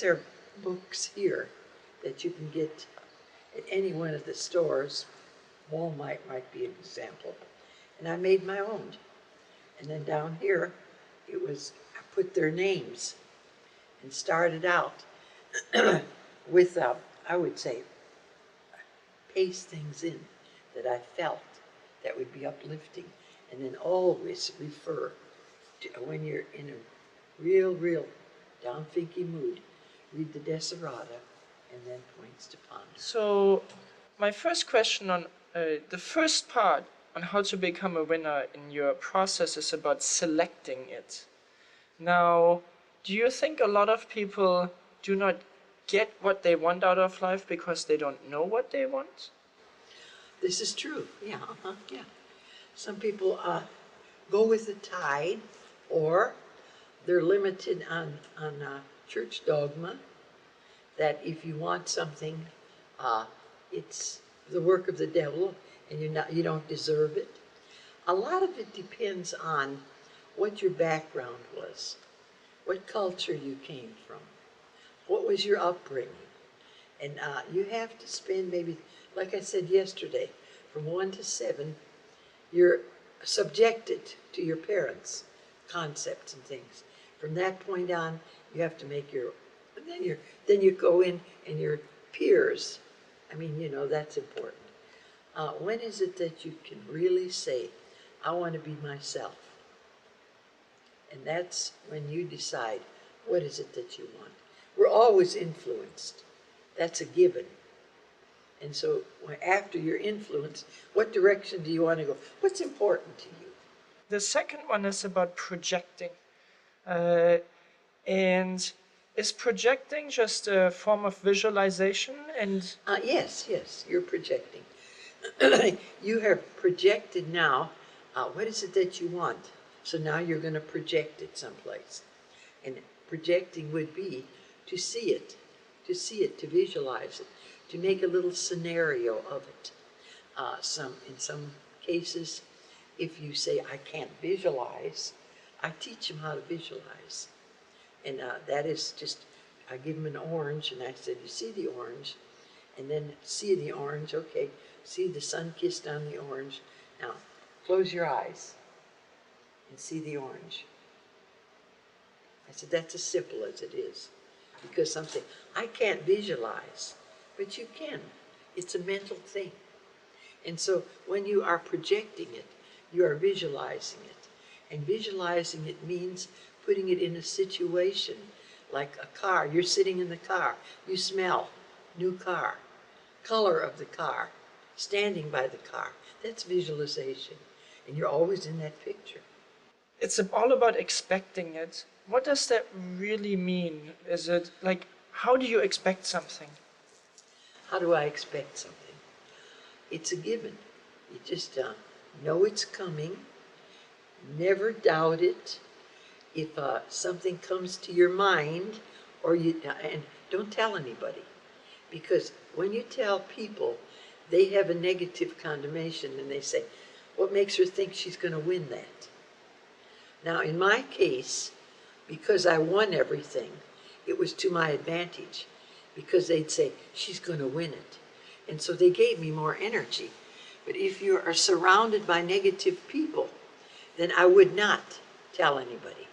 these are books here that you can get at any one of the stores. Walmart might be an example. And I made my own. And then down here, I put their names and started out with, I would say, paste things in that I felt that would be uplifting. And then always refer to, when you're in a real down-thinky mood, read the Desiderata and then Points to Ponder. So my first question on the first part on how to become a winner in your process is about selecting it. Now, do you think a lot of people do not get what they want out of life because they don't know what they want? This is true, yeah. Some people go with the tide, or they're limited on church dogma, that if you want something, it's the work of the devil, and you don't deserve it. A lot of it depends on what your background was, what culture you came from, what was your upbringing. And you have to spend maybe, like I said yesterday, from 1 to 7, you're subjected to your parents' concepts and things. From that point on, you have to make your, then you go in and your peers. I mean, that's important. When is it that you can really say, I want to be myself? And that's when you decide, what is it that you want? We're always influenced. That's a given. And so after you're influenced, what direction do you want to go? What's important to you? The second one is about projecting. And is projecting just a form of visualization? And yes, you're projecting. You have projected now, what is it that you want? So now you're going to project it someplace. And projecting would be to see it, to visualize it, to make a little scenario of it. In some cases, if you say, I can't visualize, I teach them how to visualize. And that is just, I give them an orange, and I said, you see the orange, and then see the orange, okay, see the sun kissed on the orange. Now, close your eyes and see the orange. I said, that's as simple as it is. Because some say, I can't visualize, but you can. It's a mental thing. And so when you are projecting it, you are visualizing it. And visualizing it means putting it in a situation, like a car. You're sitting in the car. You smell, new car, color of the car, standing by the car. That's visualization. And you're always in that picture. it's all about expecting it. What does that really mean? Is it like, how do you expect something? How do I expect something? It's a given. You just know it's coming. Never doubt it. If something comes to your mind, and don't tell anybody, because when you tell people, they have a negative condemnation, and they say, what makes her think she's going to win that? Now, in my case, because I won everything, it was to my advantage, because they'd say, she's going to win it. And so they gave me more energy. But if you are surrounded by negative people, then I would not tell anybody.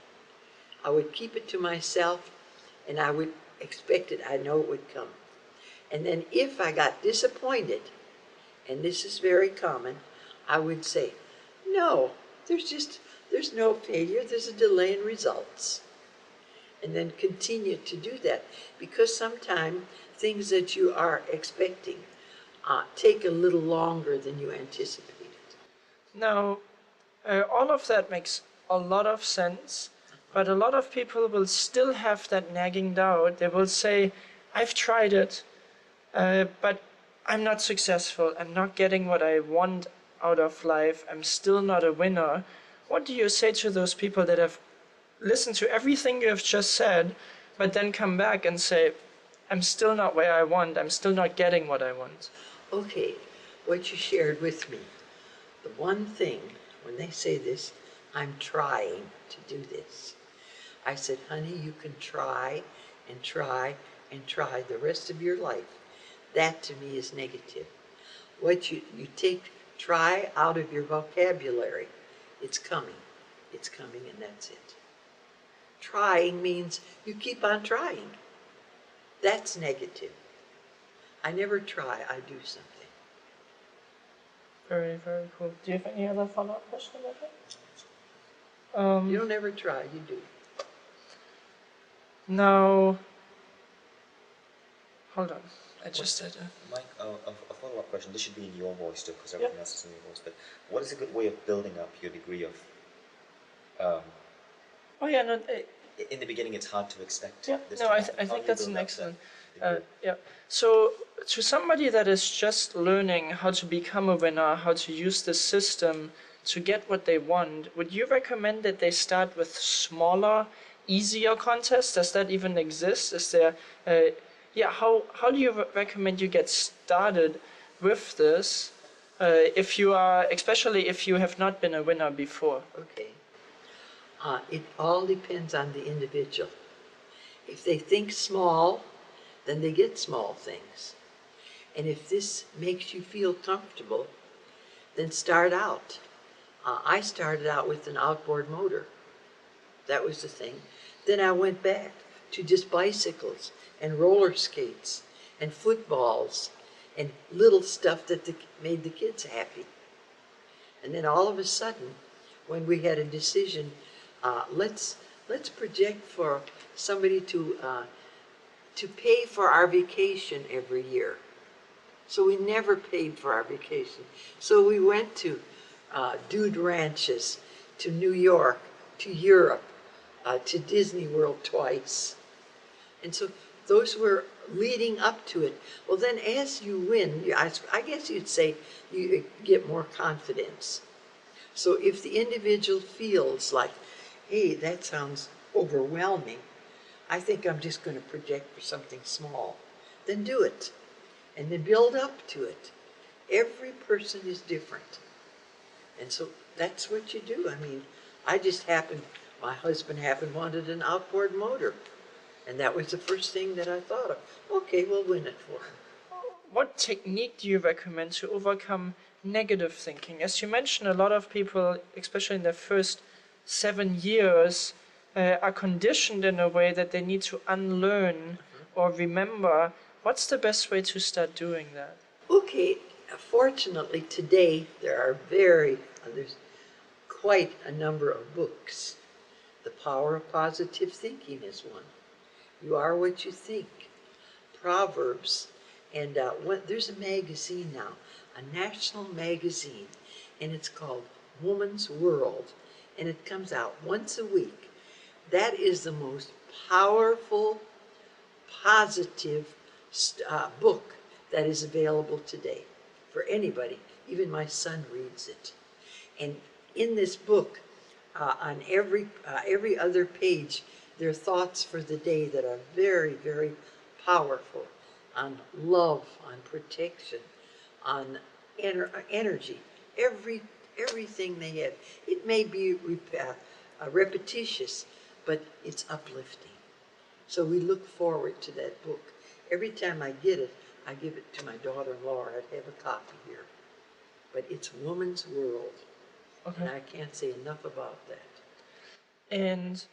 I would keep it to myself, and I would expect it. I know it would come. And then if I got disappointed, and this is very common, I would say, no, there's no failure, there's a delay in results. And then continue to do that, because sometimes things that you are expecting take a little longer than you anticipated. Now, all of that makes a lot of sense, but a lot of people will still have that nagging doubt. They will say, I've tried it, but I'm not successful. I'm not getting what I want out of life. I'm still not a winner. What do you say to those people that have listened to everything you have just said, but then come back and say, I'm still not where I want. I'm still not getting what I want? Okay, what you shared with me, the one thing, when they say this, I'm trying to do this. I said, honey, you can try and try the rest of your life, that to me is negative. What you take try out of your vocabulary, it's coming and that's it. Trying means you keep on trying. That's negative. I never try, I do something. Very, very cool. Do you have any other follow-up question about that? You don't ever try, you do. Now, hold on. I just had a... Mike, a follow-up question. This should be in your voice too, because everything else is in your voice. But what is a good way of building up your degree of... Oh yeah, no... in the beginning, it's hard to expect. Yeah, this no, to I happen. How think do you that's build an up excellent... that degree? yeah. So, to somebody that is just learning how to become a winner, how to use the system to get what they want, would you recommend that they start with smaller, easier contests? Does that even exist? Is there... how do you recommend you get started with this, if you are, especially if you have not been a winner before? Okay. It all depends on the individual. If they think small, then they get small things. And if this makes you feel comfortable, then start out. I started out with an outboard motor. That was the thing. Then I went back to just bicycles and roller skates and footballs and little stuff that made the kids happy. And then all of a sudden, when we had a decision, let's project for somebody to pay for our vacation every year. So we never paid for our vacation. So we went to dude ranches, to New York, to Europe, to Disney World twice. And so those were leading up to it. Well, then as you win, I guess you'd say you get more confidence. So if the individual feels like, hey, that sounds overwhelming, I think I'm just going to project for something small, then do it. And then build up to it. Every person is different. And so that's what you do. I mean, my husband wanted an outboard motor. And that was the first thing that I thought of. Okay, we'll win it for him. What technique do you recommend to overcome negative thinking? As you mentioned, a lot of people, especially in their first 7 years, are conditioned in a way that they need to unlearn or remember. What's the best way to start doing that? Okay, fortunately today there's quite a number of books. The Power of Positive Thinking is one. You are what you think. Proverbs. And there's a magazine now, a national magazine, and it's called Woman's World, and it comes out once a week. That is the most powerful, positive book that is available today for anybody. Even my son reads it. And in this book, on every other page, there are thoughts for the day that are very, very powerful, on love, on protection, on energy, everything they have. It may be repetitious, but it's uplifting. So we look forward to that book. Every time I get it, I give it to my daughter-in-law. I'd have a copy here. But it's Woman's World. Okay. And I can't say enough about that. And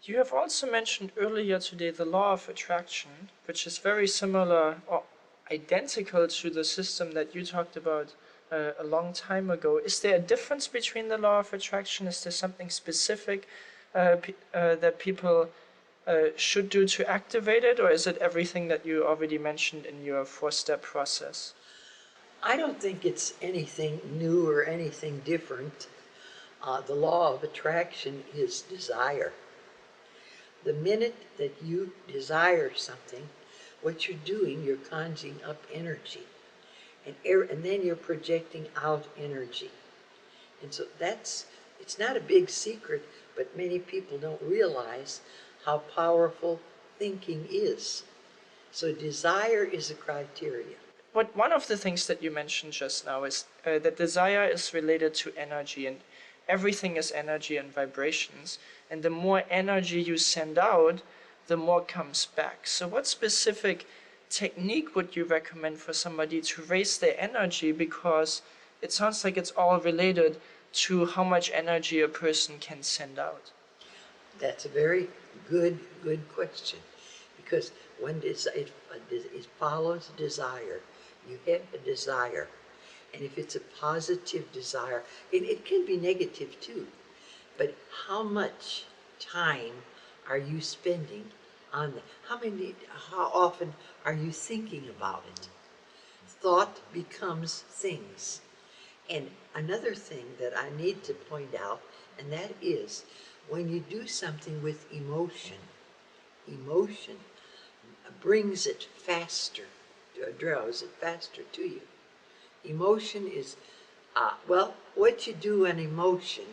you have also mentioned earlier today the law of attraction, which is very similar or identical to the system that you talked about a long time ago. Is there a difference between the law of attraction? Is there something specific that people should do to activate it, or is it everything that you already mentioned in your 4-step process? I don't think it's anything new or anything different. The law of attraction is desire. The minute that you desire something, what you're doing, you're conjuring up energy. And then you're projecting out energy. And so it's not a big secret, but many people don't realize how powerful thinking is. So desire is a criteria. But one of the things that you mentioned just now is that desire is related to energy, and everything is energy and vibrations. And the more energy you send out, the more comes back. So what specific technique would you recommend for somebody to raise their energy? Because it sounds like it's all related to how much energy a person can send out. That's a very good question, because when it follows desire. You have a desire, and if it's a positive desire, it can be negative too, but how much time are you spending on that? How often are you thinking about it? Thought becomes things. And another thing that I need to point out, and that is when you do something with emotion brings it faster, draws it faster to you. Emotion is, well, what you do on emotion,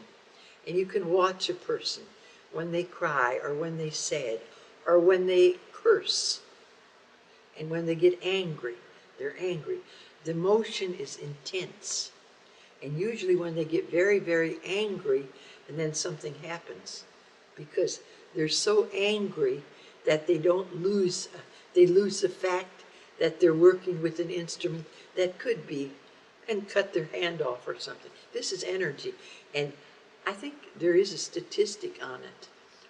and you can watch a person when they cry or when they sad or when they curse and when they get angry, they're angry. The emotion is intense. And usually when they get very, very angry, and then something happens, because they're so angry that they lose the fact that they're working with an instrument that could be, and cut their hand off or something. This is energy. And I think there is a statistic on it.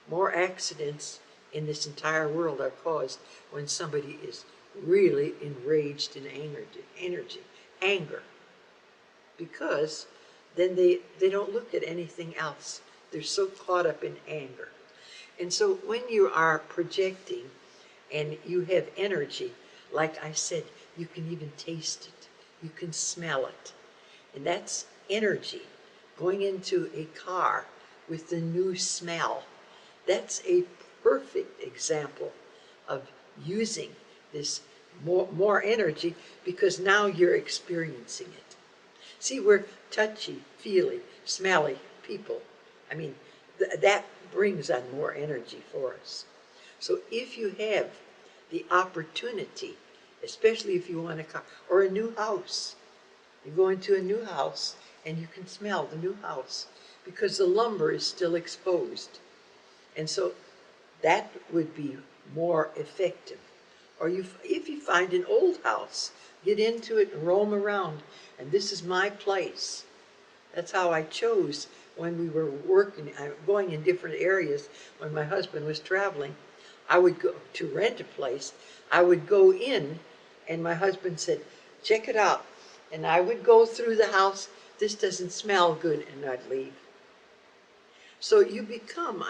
More accidents in this entire world are caused when somebody is really enraged in anger. Because then they don't look at anything else. They're so caught up in anger. And so when you are projecting and you have energy, like I said, you can even taste it. You can smell it. And that's energy going into a car with the new smell. That's a perfect example of using this more energy, because now you're experiencing it. See, we're touchy, feely, smelly people. I mean, that brings on more energy for us. So if you have the opportunity, especially if you want a car or a new house, you go into a new house and you can smell the new house because the lumber is still exposed. And so that would be more effective. Or if you find an old house, get into it and roam around. And this is my place. That's how I chose when we were going in different areas. When my husband was traveling, I would go to rent a place. I would go in, and my husband said, check it out. And I would go through the house. This doesn't smell good, and I'd leave. So you become,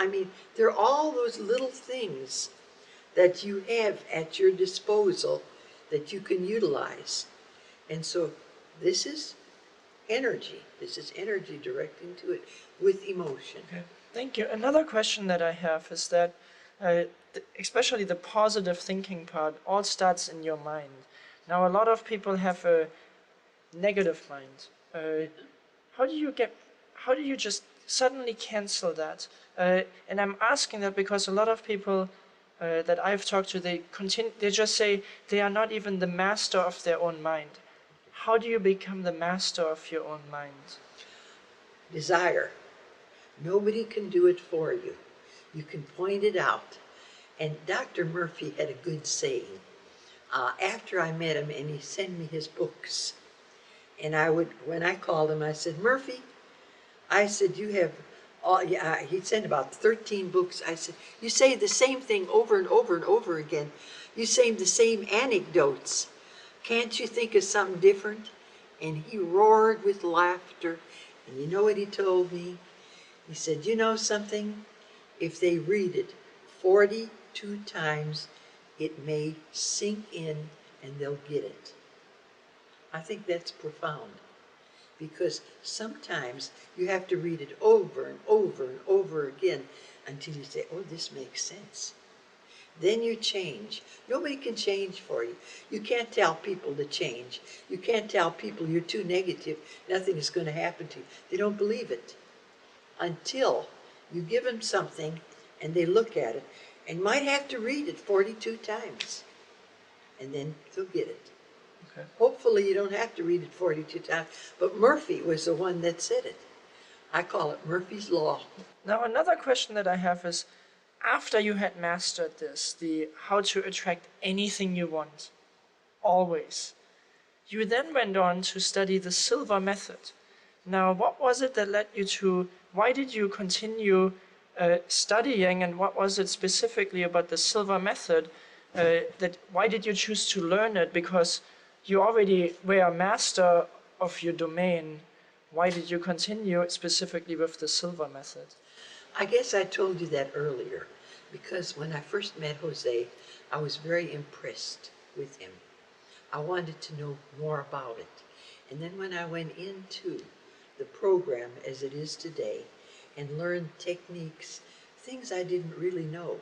there are all those little things that you have at your disposal that you can utilize. And so this is energy. This is energy directing to it with emotion. Okay. Thank you. Another question that I have is that, especially the positive thinking part, all starts in your mind. Now, a lot of people have a negative mind. How do you just suddenly cancel that? And I'm asking that because a lot of people that I've talked to, they just say they are not even the master of their own mind. How do you become the master of your own mind? Desire. Nobody can do it for you. You can point it out. And Dr. Murphy had a good saying. After I met him, and he sent me his books, and when I called him, I said, Murphy, I said, you have he sent about 13 books. I said, you say the same thing over and over and over again. You say the same anecdotes. Can't you think of something different? And he roared with laughter. And you know what he told me? He said, you know something? If they read it 42 times, it may sink in and they'll get it. I think that's profound. Because sometimes you have to read it over and over and over again until you say, oh, this makes sense. Then you change. Nobody can change for you. You can't tell people to change. You can't tell people you're too negative, nothing is going to happen to you. They don't believe it until you give them something and they look at it and might have to read it 42 times. And then they'll get it. Okay. Hopefully you don't have to read it 42 times. But Murphy was the one that said it. I call it Murphy's Law. Now another question that I have is, after you had mastered this, the how to attract anything you want, always, you then went on to study the Silver method. Now, what was it that led you to, why did you continue studying, and what was it specifically about the Silver method why did you choose to learn it? Because you already were a master of your domain. Why did you continue specifically with the Silver method? I guess I told you that earlier, because when I first met Jose, I was very impressed with him. I wanted to know more about it. And then when I went into the program as it is today and learned techniques, things I didn't really know.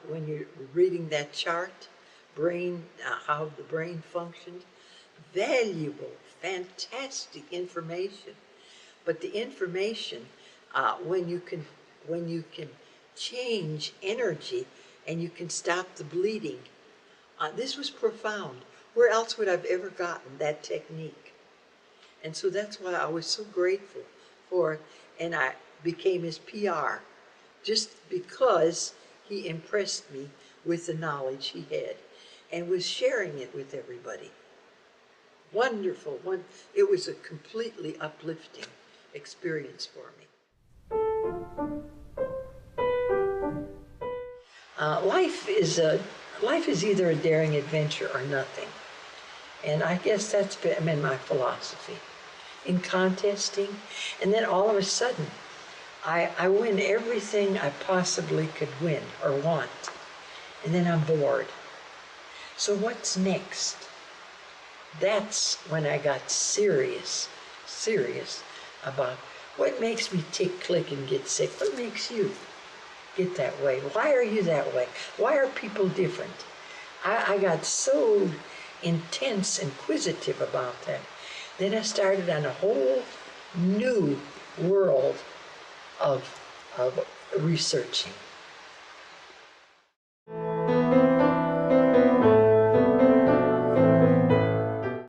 When you're reading that chart, how the brain functioned, valuable, fantastic information. But the information, when you can change energy and you can stop the bleeding, this was profound. Where else would I've ever gotten that technique? And so that's why I was so grateful for it, and I became his PR, just because he impressed me with the knowledge he had and was sharing it with everybody. Wonderful. It was a completely uplifting experience for me. Life is either a daring adventure or nothing. And I guess that's been my philosophy in contesting. And then all of a sudden, I win everything I possibly could win or want. And then I'm bored. So what's next? That's when I got serious about what makes me tick, click, and get sick. What makes you get that way? Why are you that way? Why are people different? I got so intense, inquisitive about that. Then I started on a whole new world of researching.